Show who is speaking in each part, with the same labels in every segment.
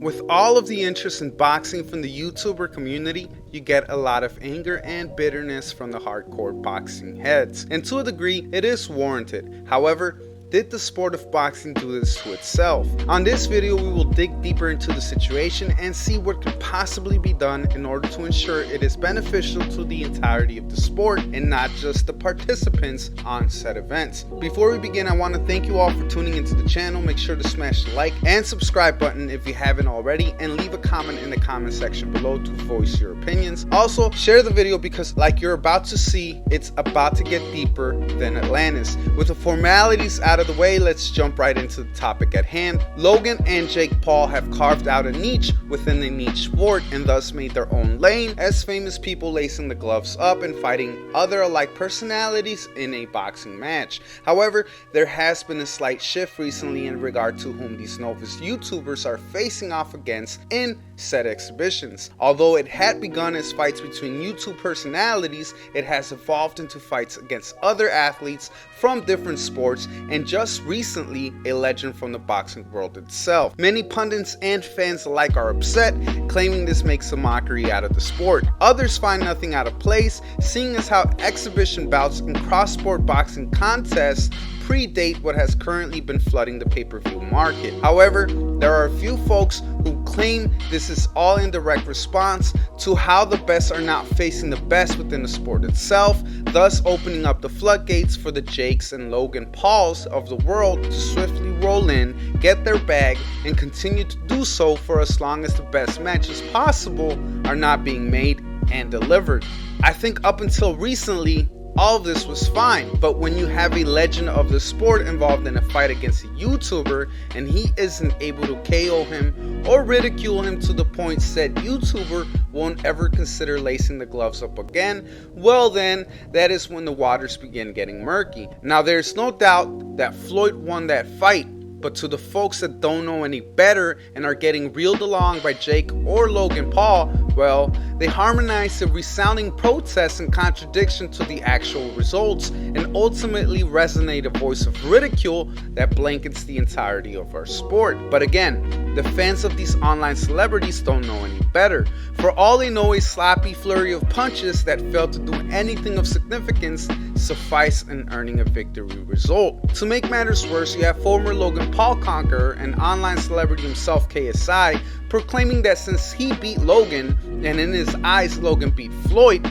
Speaker 1: With all of the interest in boxing from the YouTuber community, you get a lot of anger and bitterness from the hardcore boxing heads, and to a degree, it is warranted. However, did the sport of boxing do this to itself? On this video, we will dig deeper into the situation and see what could possibly be done in order to ensure it is beneficial to the entirety of the sport and not just the participants on said events. Before we begin, I want to thank you all for tuning into the channel. Make sure to smash the like and subscribe button if you haven't already, and leave a comment in the comment section below to voice your opinions. Also, share the video because, like you're about to see, it's about to get deeper than Atlantis. With the formalities out of the way, let's jump right into the topic at hand. Logan and Jake Paul have carved out a niche within a niche sport and thus made their own lane as famous people lacing the gloves up and fighting other alike personalities in a boxing match. However, there has been a slight shift recently in regard to whom these novice YouTubers are facing off against in said exhibitions. Although it had begun as fights between YouTube personalities, it has evolved into fights against other athletes from different sports, and just recently a legend from the boxing world itself. Many pundits and fans alike are upset, claiming this makes a mockery out of the sport. Others find nothing out of place, seeing as how exhibition bouts and cross-sport boxing contests predate what has currently been flooding the pay-per-view market. However, there are a few folks who claim this is all in direct response to how the best are not facing the best within the sport itself, thus opening up the floodgates for the Jakes and Logan Pauls of the world to swiftly roll in, get their bag, and continue to do so for as long as the best matches possible are not being made and delivered. I think up until recently, all of this was fine, but when you have a legend of the sport involved in a fight against a YouTuber and he isn't able to KO him or ridicule him to the point said YouTuber won't ever consider lacing the gloves up again, well then, that is when the waters begin getting murky. Now there's no doubt that Floyd won that fight, but to the folks that don't know any better and are getting reeled along by Jake or Logan Paul, well, they harmonize a resounding protest and contradiction to the actual results and ultimately resonate a voice of ridicule that blankets the entirety of our sport. But again, the fans of these online celebrities don't know any better. For all they know, a sloppy flurry of punches that failed to do anything of significance suffice in earning a victory result. To make matters worse, you have former Logan Paul conqueror and online celebrity himself, KSI, proclaiming that since he beat Logan, and in his eyes Logan beat Floyd,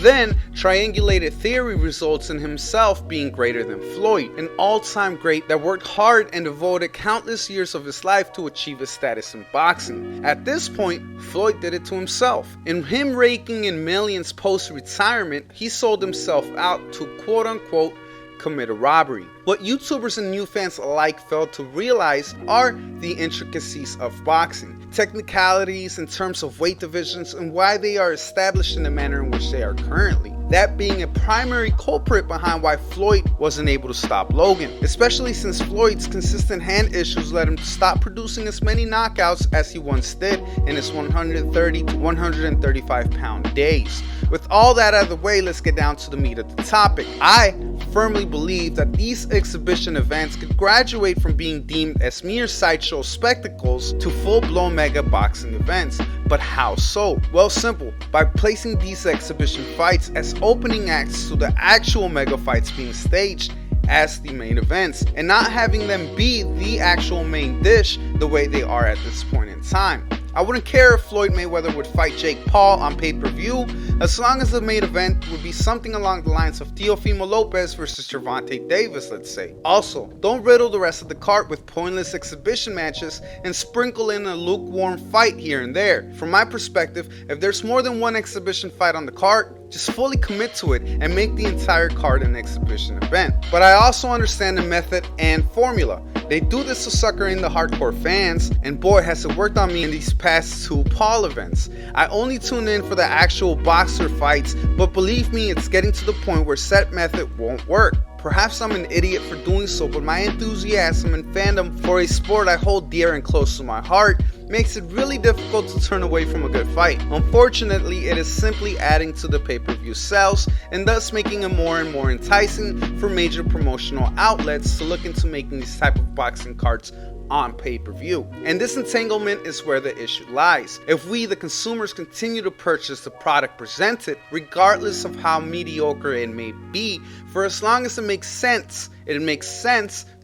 Speaker 1: then triangulated theory results in himself being greater than Floyd, an all-time great that worked hard and devoted countless years of his life to achieve his status in boxing. At this point, Floyd did it to himself. In him raking in millions post-retirement, he sold himself out to quote-unquote commit a robbery. What YouTubers and new fans alike fail to realize are the intricacies of boxing, technicalities in terms of weight divisions, and why they are established in the manner in which they are currently. That being a primary culprit behind why Floyd wasn't able to stop Logan, especially since Floyd's consistent hand issues led him to stop producing as many knockouts as he once did in his 130 to 135 pound days. With all that out of the way, let's get down to the meat of the topic. I firmly believe that these exhibition events could graduate from being deemed as mere sideshow spectacles to full-blown mega boxing events. But how so? Well, simple. By placing these exhibition fights as opening acts to the actual mega fights being staged as the main events, and not having them be the actual main dish the way they are at this point in time. I wouldn't care if Floyd Mayweather would fight Jake Paul on pay-per-view, as long as the main event would be something along the lines of Teofimo Lopez versus Gervonta Davis, let's say. Also, don't riddle the rest of the card with pointless exhibition matches and sprinkle in a lukewarm fight here and there. From my perspective, if there's more than one exhibition fight on the card, just fully commit to it and make the entire card an exhibition event. But I also understand the method and formula. They do this to sucker in the hardcore fans, and boy has it worked on me in these past two Paul events. I only tune in for the actual boxer fights, but believe me, it's getting to the point where said method won't work. Perhaps I'm an idiot for doing so, but my enthusiasm and fandom for a sport I hold dear and close to my heart makes it really difficult to turn away from a good fight. Unfortunately, it is simply adding to the pay-per-view sales and thus making it more and more enticing for major promotional outlets to look into making these type of boxing cards on pay-per-view. And this entanglement is where the issue lies. If we, the consumers, continue to purchase the product presented, regardless of how mediocre it may be, for as long as it makes sense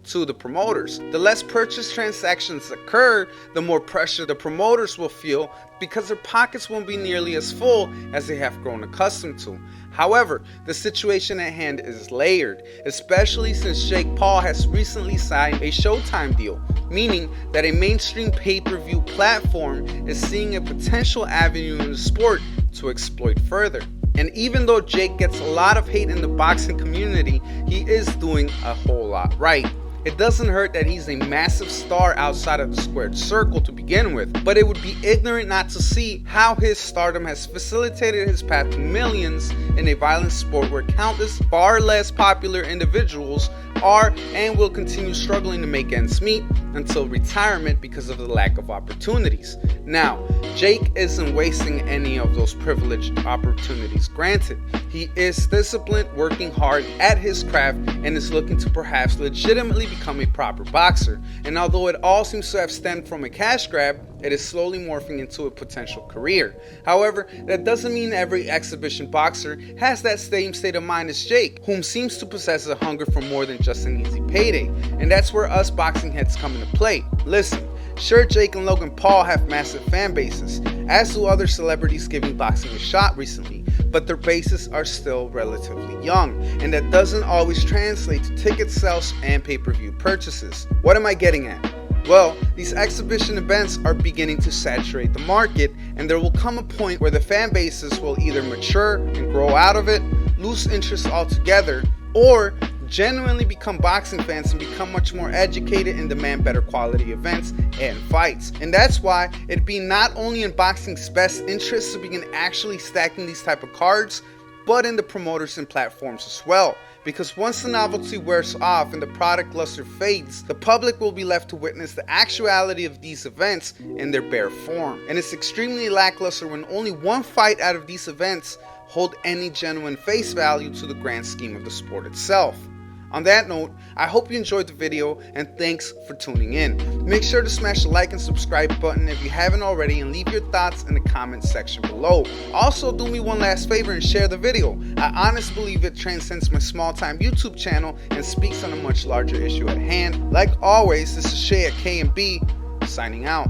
Speaker 1: to the promoters. The less purchase transactions occur, the more pressure the promoters will feel because their pockets won't be nearly as full as they have grown accustomed to. However, the situation at hand is layered, especially since Jake Paul has recently signed a Showtime deal, meaning that a mainstream pay-per-view platform is seeing a potential avenue in the sport to exploit further. And even though Jake gets a lot of hate in the boxing community, he is doing a whole lot right. It doesn't hurt that he's a massive star outside of the squared circle to begin with, but it would be ignorant not to see how his stardom has facilitated his path to millions in a violent sport where countless far less popular individuals are and will continue struggling to make ends meet until retirement because of the lack of opportunities. Now, Jake isn't wasting any of those privileged opportunities granted. He is disciplined, working hard at his craft, and is looking to perhaps legitimately become a proper boxer. And although it all seems to have stemmed from a cash grab, it is slowly morphing into a potential career. However, that doesn't mean every exhibition boxer has that same state of mind as Jake, whom seems to possess a hunger for more than just an easy payday. And that's where us boxing heads come into play. Listen, sure, Jake and Logan Paul have massive fan bases, as do other celebrities giving boxing a shot recently, but their bases are still relatively young, and that doesn't always translate to ticket sales and pay-per-view purchases. What am I getting at? Well, these exhibition events are beginning to saturate the market, and there will come a point where the fan bases will either mature and grow out of it, lose interest altogether, or genuinely become boxing fans and become much more educated and demand better quality events and fights. And that's why it'd be not only in boxing's best interest to begin actually stacking these type of cards, but in the promoters and platforms as well. Because once the novelty wears off and the product luster fades, the public will be left to witness the actuality of these events in their bare form. And it's extremely lackluster when only one fight out of these events hold any genuine face value to the grand scheme of the sport itself. On that note, I hope you enjoyed the video, and thanks for tuning in. Make sure to smash the like and subscribe button if you haven't already, and leave your thoughts in the comments section below. Also, do me one last favor and share the video. I honestly believe it transcends my small-time YouTube channel and speaks on a much larger issue at hand. Like always, this is Shay at K&B, signing out.